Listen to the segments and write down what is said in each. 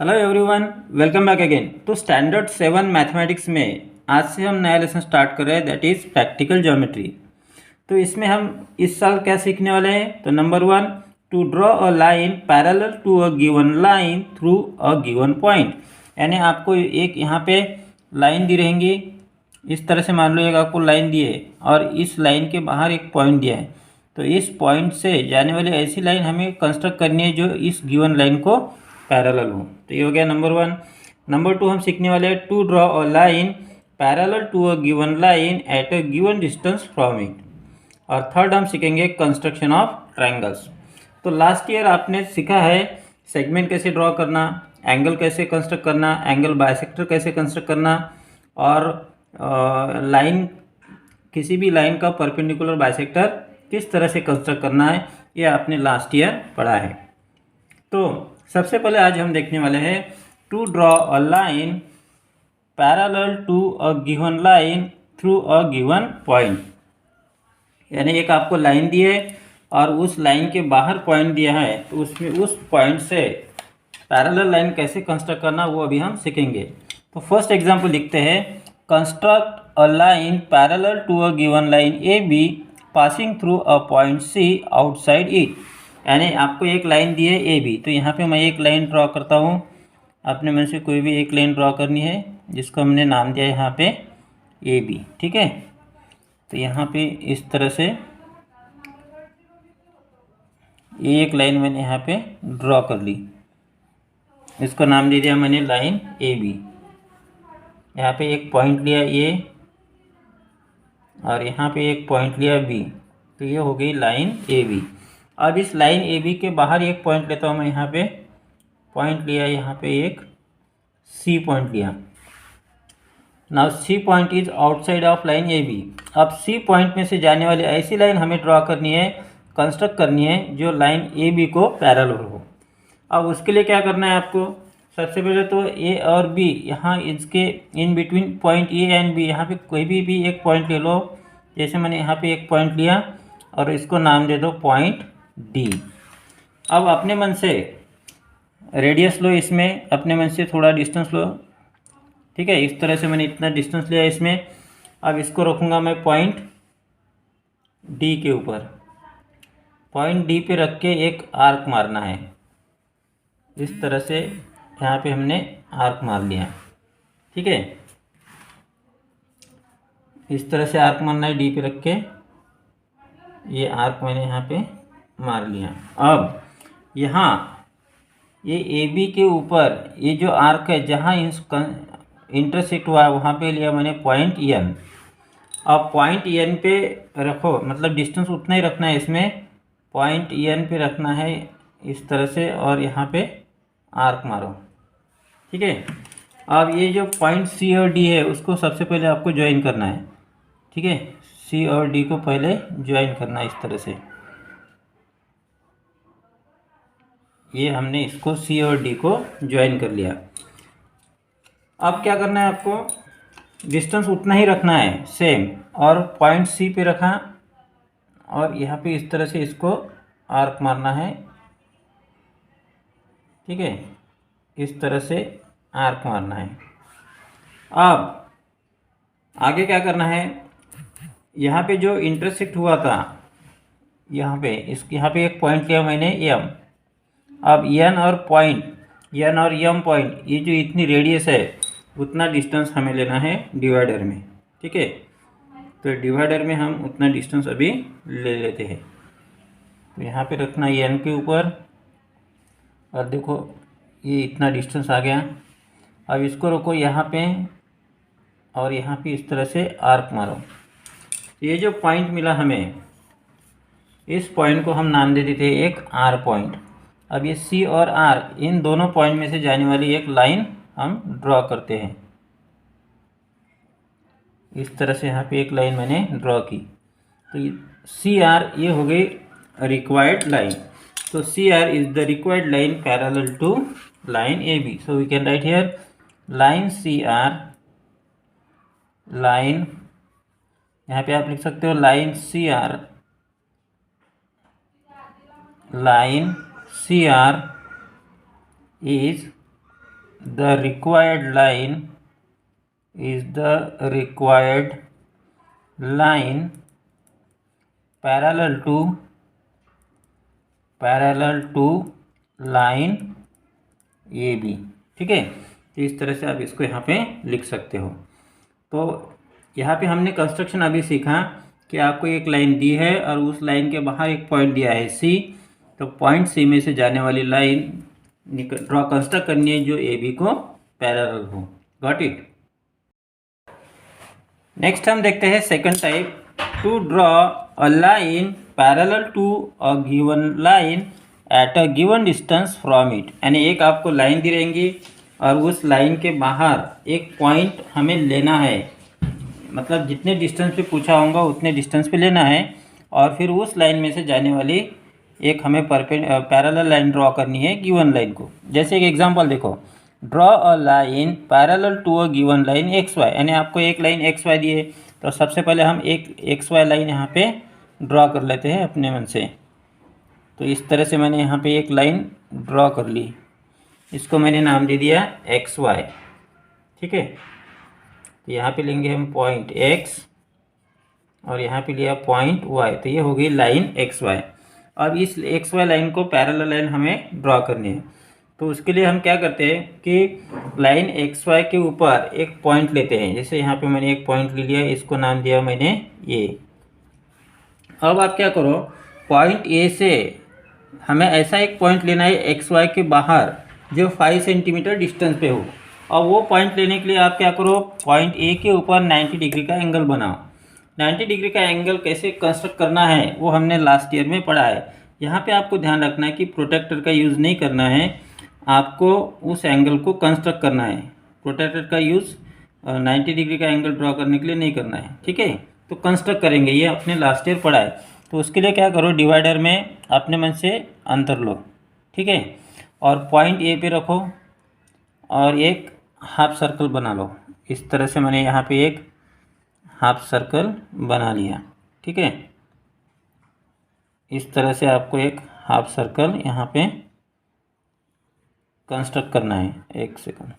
Hello everyone, welcome back again. तो standard 7 mathematics में आज से हम नया लेसन स्टार्ट कर रहे हैं, दैट इज़ प्रैक्टिकल ज्योमेट्री। तो इसमें हम इस साल क्या सीखने वाले हैं? तो number 1, to draw a line parallel to a given line through a given point. यानी आपको एक यहाँ पे लाइन दी रहेंगी, इस तरह से मान लो एक आपको लाइन दी है और इस लाइन के बाहर एक पॉइंट दिया है। तो इस पॉइंट से जाने वाली ऐसी लाइन हमें कंस्ट्रक्ट करनी है जो इस गिवन लाइन को पैरेलल हो। तो ये हो गया नंबर 1। नंबर 2 हम सीखने वाले हैं to draw a line parallel to a given line at a given distance from it. और थर्ड हम सीखेंगे कंस्ट्रक्शन ऑफ ट्रायंगल्स। तो लास्ट ईयर आपने सीखा है सेगमेंट कैसे ड्रॉ करना, एंगल कैसे कंस्ट्रक्ट करना, एंगल बाइसेक्टर कैसे कंस्ट्रक्ट करना, और लाइन किसी भी लाइन का परपेंडिकुलर बाइसेक्टर किस तरह से कंस्ट्रक्ट करना है, ये आपने लास्ट ईयर पढ़ा है। तो सबसे पहले आज हम देखने वाले हैं to draw a line parallel to a given line through a given point. यानी एक आपको लाइन दी है और उस लाइन के बाहर पॉइंट दिया है, तो उसमें उस पॉइंट से पैरेलल लाइन कैसे कंस्ट्रक्ट करना वो अभी हम सीखेंगे। तो फर्स्ट एग्जांपल लिखते हैं, construct a line parallel to a given line A B passing through a point C outside it. यानी आपको एक लाइन दी है ए बी, तो यहाँ पे मैं एक लाइन ड्रॉ करता हूँ। अपने मन से कोई भी एक लाइन ड्रॉ करनी है जिसको हमने नाम दिया है यहाँ पे ए बी, ठीक है। तो यहाँ पे इस तरह से ये एक लाइन मैंने यहाँ पे ड्रॉ कर ली, इसको नाम दे दिया मैंने लाइन ए बी। यहाँ पे एक पॉइंट लिया ए और यहाँ पे एक पॉइंट लिया बी, तो ये हो गई लाइन ए बी। अब इस लाइन ए बी के बाहर एक पॉइंट लेता हूँ मैं, यहाँ पे पॉइंट लिया, यहाँ पे एक सी पॉइंट लिया। Now C point is outside of line A B. अब सी पॉइंट में से जाने वाली ऐसी लाइन हमें ड्रॉ करनी है, कंस्ट्रक्ट करनी है जो लाइन ए बी को पैरेलल हो। अब उसके लिए क्या करना है आपको? सबसे पहले तो ए और बी, यहाँ इसके in between point A and B, यहाँ पे कोई भी एक पॉइंट ले लो। जैसे मैंने यहाँ पे एक पॉइंट लिया और इसको नाम दे दो पॉइंट डी। अब अपने मन से रेडियस लो, इसमें अपने मन से थोड़ा डिस्टेंस लो, ठीक है। इस तरह से मैंने इतना डिस्टेंस लिया इसमें। अब इसको रखूँगा मैं पॉइंट डी के ऊपर। पॉइंट डी पे रख के एक आर्क मारना है, इस तरह से यहाँ पे हमने आर्क मार लिया, ठीक है। इस तरह से आर्क मारना है डी पे रख के, ये आर्क मैंने यहाँ पे मार लिया। अब यहाँ ये ए बी के ऊपर ये जो आर्क है जहाँ इंटरसेक्ट हुआ है वहाँ पे लिया मैंने पॉइंट एन। अब पॉइंट एन पे रखो, मतलब डिस्टेंस उतना ही रखना है इसमें, पॉइंट एन पे रखना है इस तरह से, और यहाँ पे आर्क मारो, ठीक है। अब ये जो पॉइंट सी और डी है उसको सबसे पहले आपको ज्वाइन करना है, ठीक है। सी और डी को पहले ज्वाइन करना है इस तरह से। ये हमने इसको सी और डी को ज्वाइन कर लिया। अब क्या करना है आपको? डिस्टेंस उतना ही रखना है सेम, और पॉइंट सी पे रखा और यहाँ पे इस तरह से इसको आर्क मारना है, ठीक है। इस तरह से आर्क मारना है। अब आगे क्या करना है? यहाँ पे जो इंटरसेक्ट हुआ था, यहाँ पे एक पॉइंट लिया मैंने एम। अब एन और एम पॉइंट, ये जो इतनी रेडियस है उतना डिस्टेंस हमें लेना है डिवाइडर में, ठीक है। तो डिवाइडर में हम उतना डिस्टेंस अभी ले लेते हैं। तो यहाँ पे रखना एन के ऊपर, और देखो ये इतना डिस्टेंस आ गया। अब इसको रखो यहाँ पे, और यहाँ पे इस तरह से आर्क मारो। ये जो पॉइंट मिला हमें, इस पॉइंट को हम नाम दे देते हैं एक आर पॉइंट। अब ये सी और आर, इन दोनों पॉइंट में से जाने वाली एक लाइन हम ड्रॉ करते हैं। इस तरह से यहाँ पे एक लाइन मैंने ड्रॉ की, तो सी आर ये हो गई रिक्वायर्ड लाइन। तो C R is the required line parallel to line A B. So we can write here line C R, line, यहाँ पे आप लिख सकते हो line C R, line CR is the required line is the required line parallel to line AB। ठीक है, तो इस तरह से आप इसको यहाँ पे लिख सकते हो। तो यहाँ पे हमने कंस्ट्रक्शन अभी सीखा कि आपको एक लाइन दी है और उस लाइन के बाहर एक पॉइंट दिया है C, तो पॉइंट C में से जाने वाली लाइन ड्रॉ कंस्ट्रक्ट करनी है जो AB को पैरेलल हो। Got it. नेक्स्ट हम देखते हैं second type, to draw a line parallel to a given line at a given distance from it. यानी एक आपको लाइन दी रहेंगी और उस लाइन के बाहर एक पॉइंट हमें लेना है, मतलब जितने डिस्टेंस पे पूछा होगा उतने डिस्टेंस पे लेना है, और फिर उस लाइन में से जाने वाली एक हमें पैरेलल लाइन ड्रॉ करनी है गिवन लाइन को। जैसे एक एग्जांपल देखो, draw a line parallel to a given line X Y. यानी आपको एक लाइन एक्स वाई दी है, तो सबसे पहले हम एक एक्स वाई लाइन यहाँ पे ड्रॉ कर लेते हैं अपने मन से। तो इस तरह से मैंने यहाँ पे एक लाइन ड्रॉ कर ली, इसको मैंने नाम दे दिया एक्स वाई। ठीक है, तो यहाँ पे लेंगे हम पॉइंट एक्स और यहाँ पे लिया पॉइंट वाई, तो ये हो गई लाइन एक्स वाई। अब इस एक्स वाई लाइन को पैरेलल लाइन हमें ड्रॉ करनी है, तो उसके लिए हम क्या करते हैं कि लाइन एक्स वाई के ऊपर एक पॉइंट लेते हैं। जैसे यहाँ पे मैंने एक पॉइंट ले लिया, इसको नाम दिया मैंने ए। अब आप क्या करो, पॉइंट ए से हमें ऐसा एक पॉइंट लेना है एक्स वाई के बाहर जो 5 सेंटीमीटर डिस्टेंस पे हो। और वो पॉइंट लेने के लिए आप क्या करो, पॉइंट ए के ऊपर 90 डिग्री का एंगल बनाओ। 90 डिग्री का एंगल कैसे कंस्ट्रक्ट करना है वो हमने लास्ट ईयर में पढ़ा है। यहाँ पे आपको ध्यान रखना है कि प्रोटेक्टर का यूज़ नहीं करना है, आपको उस एंगल को कंस्ट्रक्ट करना है। प्रोटेक्टर का यूज़ 90 डिग्री का एंगल ड्रॉ करने के लिए नहीं करना है। ठीक है, तो कंस्ट्रक्ट करेंगे, ये अपने लास्ट ईयर पढ़ा है। तो उसके लिए क्या करो, डिवाइडर में अपने मन से अंतर लो। ठीक है, और पॉइंट ए पे रखो और एक हाफ सर्कल बना लो। इस तरह से मैंने यहाँ पे एक हाफ सर्कल बना लिया। ठीक है, इस तरह से आपको एक हाफ सर्कल यहाँ पे कंस्ट्रक्ट करना है। एक सेकंड,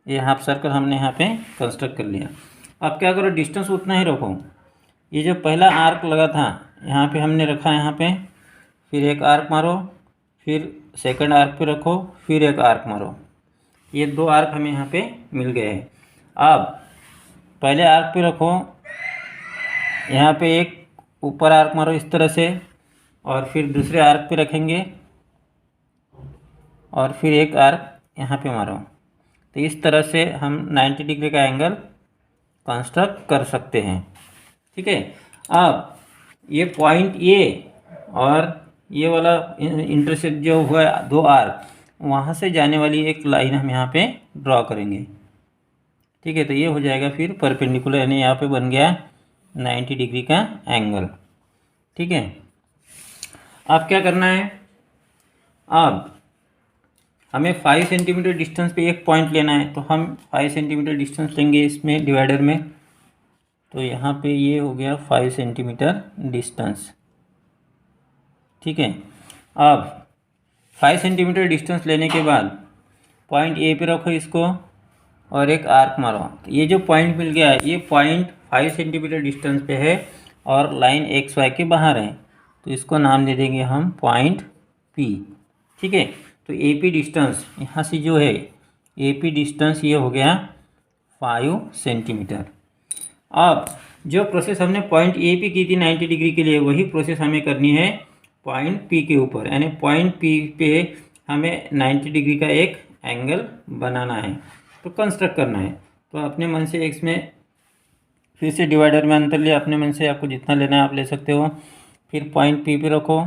ये हाफ सर्कल हमने यहाँ पे कंस्ट्रक्ट कर लिया। अब क्या करो, डिस्टेंस उतना ही रखो। ये जो पहला आर्क लगा था यहाँ पे हमने रखा, यहाँ पे फिर एक आर्क मारो, फिर सेकंड आर्क पे रखो, फिर एक आर्क मारो। ये 2 आर्क हमें यहाँ पे मिल गए हैं। अब पहले आर्क पे रखो, यहाँ पे एक ऊपर आर्क मारो इस तरह से, और फिर दूसरे आर्क पे रखेंगे और फिर एक आर्क यहाँ पे मारो। तो इस तरह से हम 90 डिग्री का एंगल कंस्ट्रक्ट कर सकते हैं। ठीक है, अब ये पॉइंट ए और ये वाला इंटरसेक्ट जो हुआ 2 आर्क, वहाँ से जाने वाली एक लाइन हम यहाँ पे ड्रॉ करेंगे। ठीक है, तो ये हो जाएगा फिर परपेंडिकुलर, यानी यहाँ पे बन गया 90 डिग्री का एंगल। ठीक है, अब क्या करना है, अब हमें 5 सेंटीमीटर डिस्टेंस पे एक पॉइंट लेना है, तो हम 5 सेंटीमीटर डिस्टेंस लेंगे इसमें डिवाइडर में। तो यहाँ पे ये हो गया 5 सेंटीमीटर डिस्टेंस। ठीक है, अब 5 सेंटीमीटर डिस्टेंस लेने के बाद पॉइंट ए पे रखो इसको और एक आर्क मारो। तो ये जो पॉइंट मिल गया है, ये पॉइंट 5 सेंटीमीटर डिस्टेंस पे है और लाइन एक्स वाई के बाहर है, तो इसको नाम दे देंगे हम पॉइंट पी। ठीक है, तो ए पी डिस्टेंस यहाँ से जो है, ए पी डिस्टेंस ये हो गया 5 सेंटीमीटर। अब जो प्रोसेस हमने पॉइंट ए पी की थी 90 डिग्री के लिए, वही प्रोसेस हमें करनी है पॉइंट पी के ऊपर। यानी पॉइंट पी पे हमें 90 डिग्री का एक एंगल बनाना है, तो कंस्ट्रक्ट करना है। तो अपने मन से इसमें फिर से डिवाइडर में अंतर लिया, अपने मन से आपको जितना लेना है आप ले सकते हो। फिर पॉइंट पी पे रखो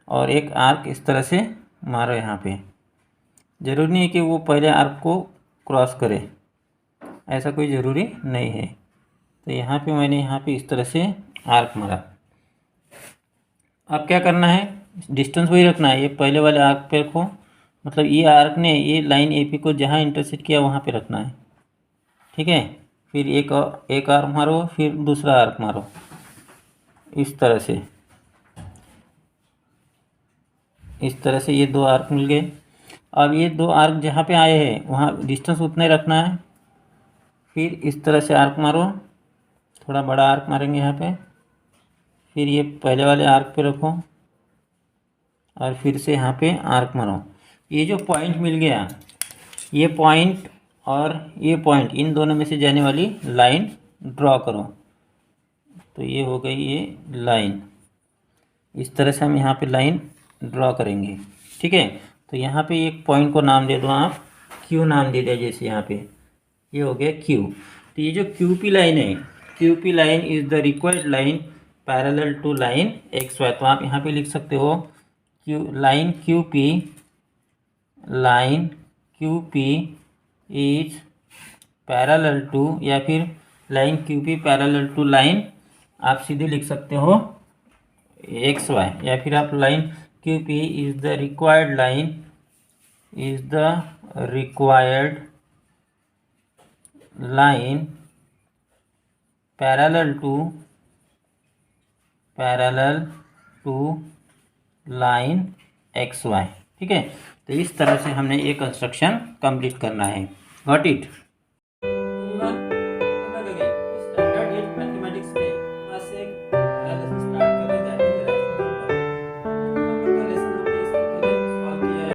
और एक आर्क इस तरह से मारो। यहाँ पे ज़रूरी नहीं है कि वो पहले आर्क को क्रॉस करे, ऐसा कोई ज़रूरी नहीं है। तो यहाँ पे मैंने यहाँ पे इस तरह से आर्क मारा। अब क्या करना है, डिस्टेंस वही रखना है, ये पहले वाले आर्क पे रखो, मतलब ये आर्क ने ये लाइन ए पी को जहाँ इंटरसेक्ट किया वहाँ पे रखना है। ठीक है, फिर एक आर्क मारो, फिर दूसरा आर्क मारो इस तरह से। इस तरह से ये 2 आर्क मिल गए। अब ये दो आर्क जहाँ पे आए हैं वहाँ डिस्टेंस उतना ही रखना है। फिर इस तरह से आर्क मारो, थोड़ा बड़ा आर्क मारेंगे यहाँ पे। फिर ये पहले वाले आर्क पे रखो और फिर से यहाँ पे आर्क मारो। ये जो पॉइंट मिल गया, ये पॉइंट और ये पॉइंट, इन दोनों में से जाने वाली लाइन ड्रॉ करो। तो ये हो गई ये लाइन। इस तरह से हम यहाँ पे लाइन ड्रॉ करेंगे, ठीक है। तो यहाँ पे एक पॉइंट को नाम दे दो आप, क्यू नाम दे दिया जैसे यहाँ पे, ये हो गया क्यू। तो ये जो क्यू पी लाइन है, Q P line is the required line parallel to line X Y. तो आप यहाँ पे लिख सकते हो line Q P is parallel to, या फिर line Q P parallel to line, आप सीधे लिख सकते हो एक्स वाई, या फिर आप line Q P is the required line parallel to line X Y, ठीक है। तो इस तरह से हमने ये कंस्ट्रक्शन कंप्लीट करना है। Got it.